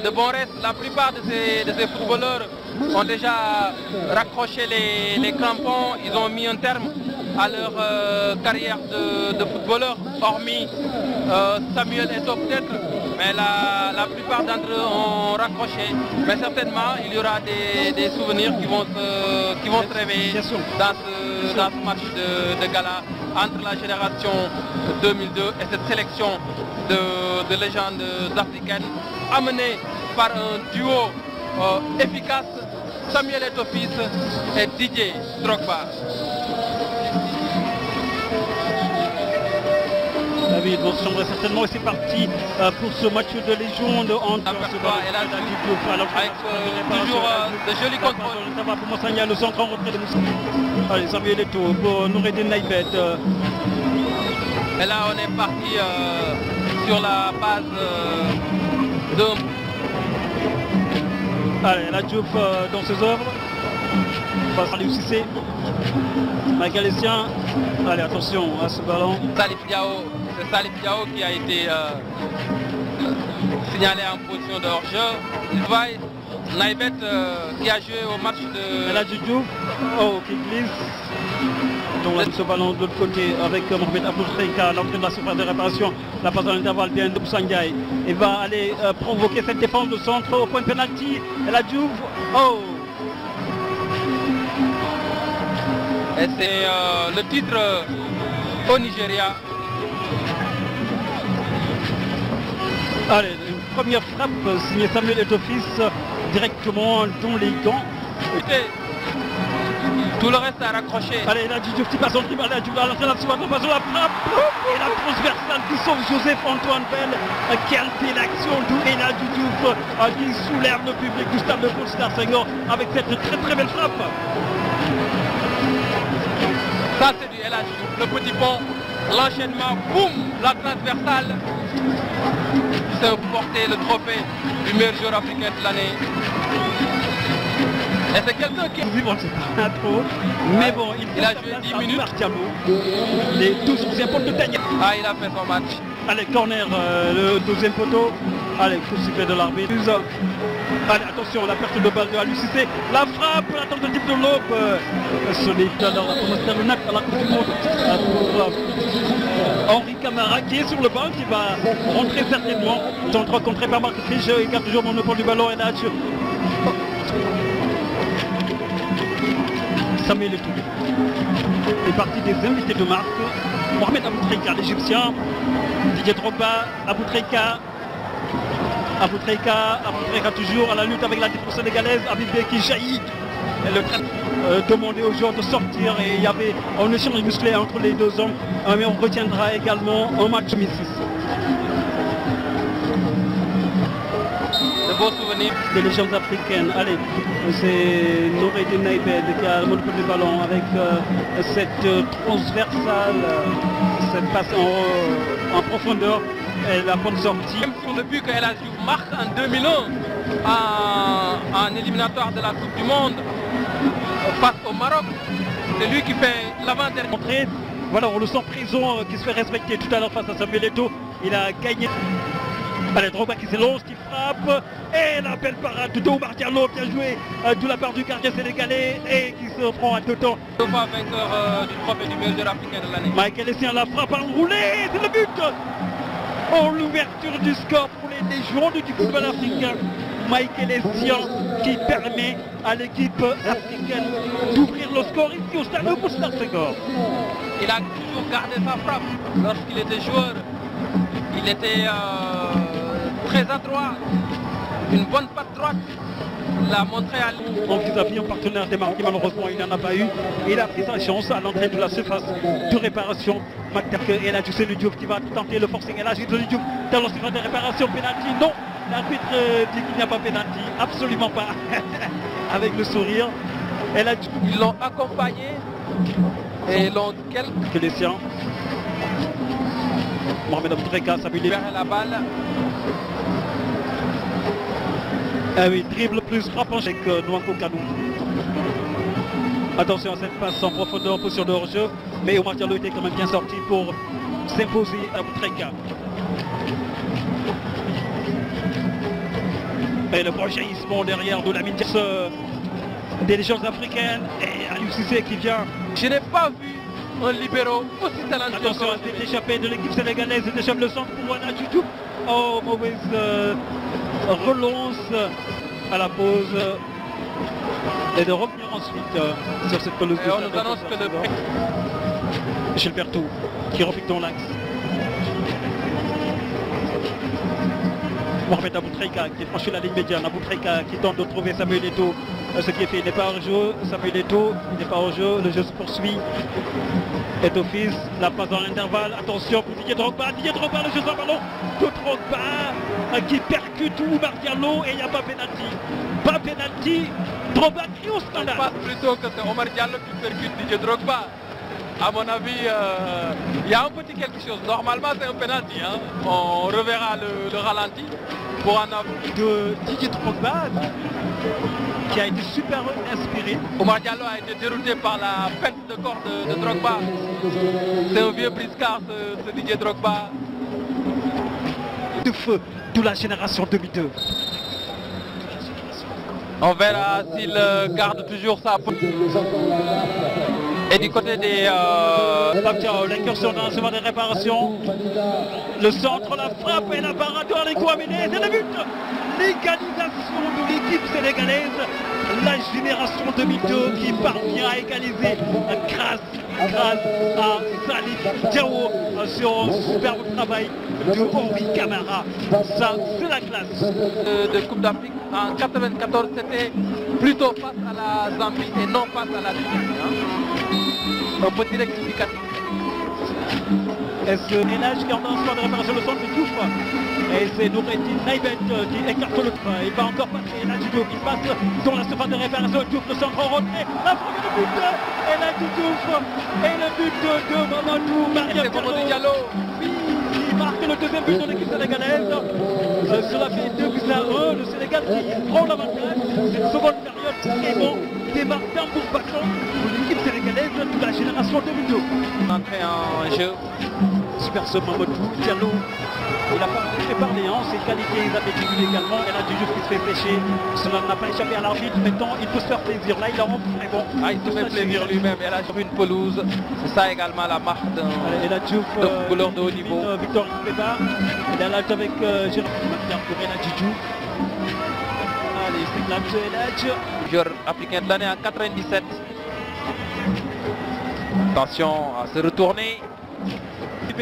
de bons restes. La plupart de ces footballeurs ont déjà raccroché les crampons, ils ont mis un terme à leur carrière de footballeur, hormis Samuel Eto'o peut-être, mais la plupart d'entre eux ont raccroché. Mais certainement, il y aura des souvenirs qui vont se réveiller dans ce match de gala entre la génération 2002 et cette sélection de légendes africaines amenée par un duo efficace, Samuel Eto'o fils et Didier Drogba. David vont se chambrer certainement et c'est parti pour ce match de légende entre avec toujours de jolis contrôles. Ça va pour Moussagna, le centre en retrait de Moussa. Allez, Samuel Eto'o pour Noureddine Naïbet. Et là on est parti sur la base de... Allez, la Diouf dans ses œuvres. Face à l'UCC. Michael Essien. Allez, attention à ce ballon. Salif Diao, c'est Salif Diao qui a été signalé en position de hors-jeu. Silvaï, Naïbet qui a joué au match de... Et la Diouf, qui glisse. Donc là, ce ballon de l'autre côté avec Mohamed Abdou Treika, l'entrée de la surface de réparation, la passe dans l'intervalle bien de Boussangaï. Il va aller provoquer cette défense de centre au point de pénalty. Et la Diouf, Et c'est le titre au Nigeria. Allez, une première frappe signée Samuel Eto'o fils directement dans les gants. Tout le reste a raccroché. Allez, la Diouf qui passe en dribble, la Diouf à l'entrée de la surface, la frappe et la transversale qui sauve Joseph-Antoine Bell. Quelle belle action d'où El Hadji Diouf qui soulève le public du stade de Léopold Senghor avec cette très très belle frappe. Ça c'est du El Hadji Diouf, le petit pont, l'enchaînement, boum, la transversale. C'est porter le trophée du meilleur joueur africain de l'année. Et c'est quelqu'un qui... Bon, c'est pas trop, mais bon, il a joué 10 minutes. Martialo, les 12 anciens potes de Daniel. Ah, il a fait son match. Allez, corner, le deuxième poteau. Allez, coup sifflet de l'arbitre. Allez, attention, la perte de balle de l'UCC. La frappe, la tentative de l'aube. Solide alors la promesse à la Coupe du Monde pour Henri Camara qui est sur le banc, qui va rentrer certainement. Tentera contré par Marc Frisch, il garde toujours le monopole du ballon et là Samuel Eto'o est parti des invités de marque. Mohamed Abdou Treika, l'Égyptien. Didier Drogba, Abdou Treika toujours à la lutte avec la défense sénégalaise. Abibé qui jaillit. Et le demandait aux joueurs de sortir et il y avait un échange musclé entre les deux hommes. Mais on retiendra également un match 2006. De beaux souvenirs. Des légendes africaines. Allez, c'est Noureddine Naïbet qui a le monopole du ballon avec cette transversale, cette passe en profondeur et la bonne sortie. Même sur le but que El Hadji Diouf marque en 2001 en éliminatoire de la Coupe du Monde face au Maroc, c'est lui qui fait l'avant-dernier. Voilà, on le sent présent, qui se fait respecter tout à l'heure face à Samuel Eto'o. Il a gagné. Allez, Drogba qui s'élance, qui frappe, et la belle parade de Omar Diallo, bien joué de la part du gardien sénégalais, et qui se prend à deux temps. Deux fois vainqueur du trophée du meilleur joueur africain de l'année. Michael Essien la frappe enroulée, c'est le but. Oh, l'ouverture du score pour les légendes du football africain. Michael Essien qui permet à l'équipe africaine d'ouvrir le score ici au stade de Léopold Senghor. Il a toujours gardé sa frappe lorsqu'il était joueur. Il était très adroit, une bonne patte droite, l'a montré à lui. Donc ils avaient un partenaire démarqué, malheureusement il n'en a pas eu. Il a pris sa chance à l'entrée de la surface de réparation. Et là tu sais le Diouf qui va tenter le forcing. Et là j'ai le Diouf dans la surface de réparation, pénalty. Non, l'arbitre dit qu'il n'y a pas pénalty, absolument pas. Avec le sourire. Et là ils l'ont accompagné et l'ont que les siens. Mohamed Abdou Treika s'habille la balle. Ah oui, dribble plus frappant avec Nwankwo Kanu. Attention à cette passe en profondeur, position de hors-jeu. Mais Omar Diallo était quand même bien sorti pour s'imposer à Abdou Treika. Et le jaillissement derrière de la Diatta des légendes africaines. Et Aliou Cissé qui vient. Je n'ai pas vu un libéro aussi talentueux. Attention à cette échappée de l'équipe sénégalaise. Elle échappe le centre pour Wana Djoudjouf. Oh, mauvaise relance à la pause. Et de revenir ensuite sur cette pelouse. Et on nous annonce que le Michel Berthoud qui repique dans l'axe. Mohamed Aboutreika qui franchit la ligne médiane. Aboutreika qui tente de trouver Samuel Eto'o. Ce qui est fait, il n'est pas hors jeu. Samuel Eto'o n'est pas hors jeu. Le jeu se poursuit. Et d'office, la passe dans l'intervalle. Attention pour Didier Drogba. Didier Drogba, le jeu sans ballon de Drogba qui percute Oumar Diallo et il n'y a pas pénalty. Pas pénalty. Drogba crie au scandale. Je pense plutôt que c'est Oumar Diallo qui percute Didier Drogba. À mon avis, il y a un petit quelque chose. Normalement, c'est un pénalty. Hein. On reverra le ralenti pour en avoir. De Didier Drogba qui a été super inspiré. Oumar Diallo a été dérouté par la perte de corps de Drogba. C'est un vieux briscard ce Didier Drogba. De feu de la génération 2002. On verra s'il garde toujours sa... Et du côté des... L'incursion dans le chemin des réparations. Le centre, la frappe et la parade de Aliko Amédée. C'est le but. L'égalisation de l'équipe sénégalaise. La génération 2002 qui parvient à égaliser grâce à Salif Diao sur un superbe travail de Henri Camara. Ça, c'est la classe. De Coupe d'Afrique en 94, c'était plutôt face à la Zambie et non face à la Tunisie. Hein. Un petit rectificatif. Est-ce que Elage qui en lancement de réparation le centre de Diouf? Et c'est Noureddin Naïbet qui écarte le... Il va encore passer Elage Diouf. Il passe dans la surface de réparation. Diouf, le centre en retrait. La première but Elage Diouf. Et le but de Mamadou Maria Diallo. Oui, qui marque le deuxième but de l'équipe sénégalaise. Cela fait 2-1. Le Sénégal qui prend l'avantage. Cette seconde période très bon. Démarre tambour battant pour l'équipe sénégalaise de la génération 2002. Entrée en jeu. Super ce Mamadou Diallo. Il n'a pas fait parler, hein, ses qualités athlétiques également. Et là, Diouf qui se fait pêcher. Cela n'a pas échappé à l'arbitre. Maintenant, il peut se faire plaisir. Là, il en rentre. Mais bon, il se fait plaisir lui-même. Et là, sur une pelouse, c'est ça également la marque d'un footballeur de haut niveau. Victor Ipeba. Il est là avec Jérôme pour Eladji Diouf. Allez, c'est Eladji. Joueur africain de l'année en 97. Attention à se retourner.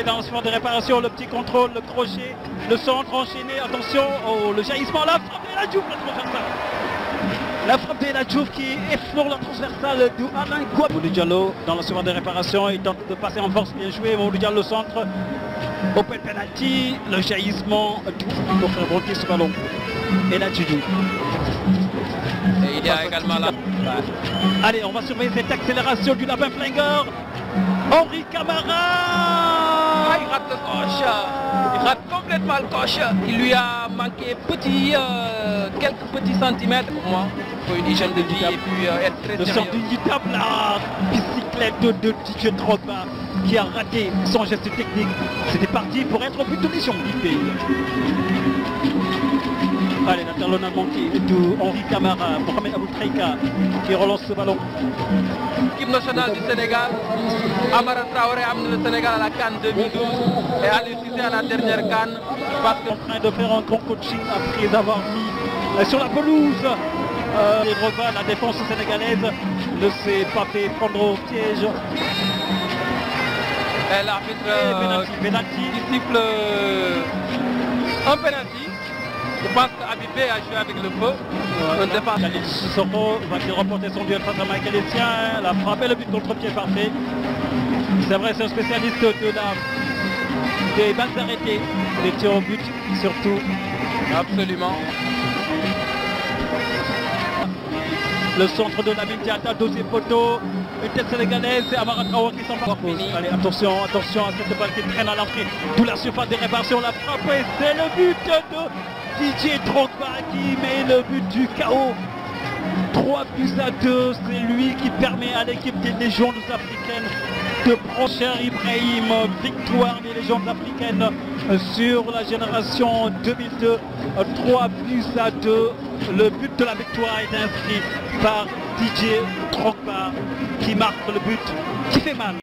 Dans le chemin de réparation, le petit contrôle, le crochet, le centre enchaîné, attention, oh, le jaillissement, la frappe de la Diouf, la transversale. La frappe de la Diouf qui effleure la transversale de Alain Guabou. Mamadou Diallo dans le chemin de réparation, il tente de passer en force, bien joué, Mamadou Diallo centre, open penalty, le jaillissement pour faire rebondir ce ballon. Et là, Diouf. Et il y a également là. Allez, on va surveiller cette accélération du lapin flingueur. Henri Camara. Il rate le coche. Il rate complètement le coche. Il lui a manqué quelques petits centimètres pour moi. Pour une hygiène de vie et puis être très sérieux. Le sort du table, la bicyclette de Didier Drogba qui a raté son geste technique. C'était parti pour être au but de mission du pays. Allez, l'international manqué de Henri Camara, Mohamed Aboutreika qui relance ce ballon. L'équipe nationale du Sénégal, Amara Traoré a amené le Sénégal à la CAN 2012 et Aliou Cissé à la dernière CAN. Parce qu'on est en train de faire un grand coaching après avoir mis sur la pelouse les Drogba, la défense sénégalaise ne s'est pas fait prendre au piège. Et l'arbitre qui siffle un penalty. Je pense qu'Abibé a joué avec le feu. Un défense. Sissoko va-t-il remporter son duel face à Michael Essien? La frappe et le but contre pied parfait. C'est vrai, c'est un spécialiste des balles arrêtées, des tirs au but surtout. Absolument. Le centre de la Diatta, deuxième poteau. Une tête sénégalaise, c'est Amara Traoré qui s'en va. Allez, attention, attention à cette balle qui traîne à l'entrée. Tout la surface des réparations, la frappe et c'est le but de Didier Drogba qui met le but du chaos. 3-2, c'est lui qui permet à l'équipe des légendes africaines de prendre Cher Ibrahim, victoire des légendes africaines sur la génération 2002. 3-2. Le but de la victoire est inscrit par Didier Drogba qui marque le but qui fait mal.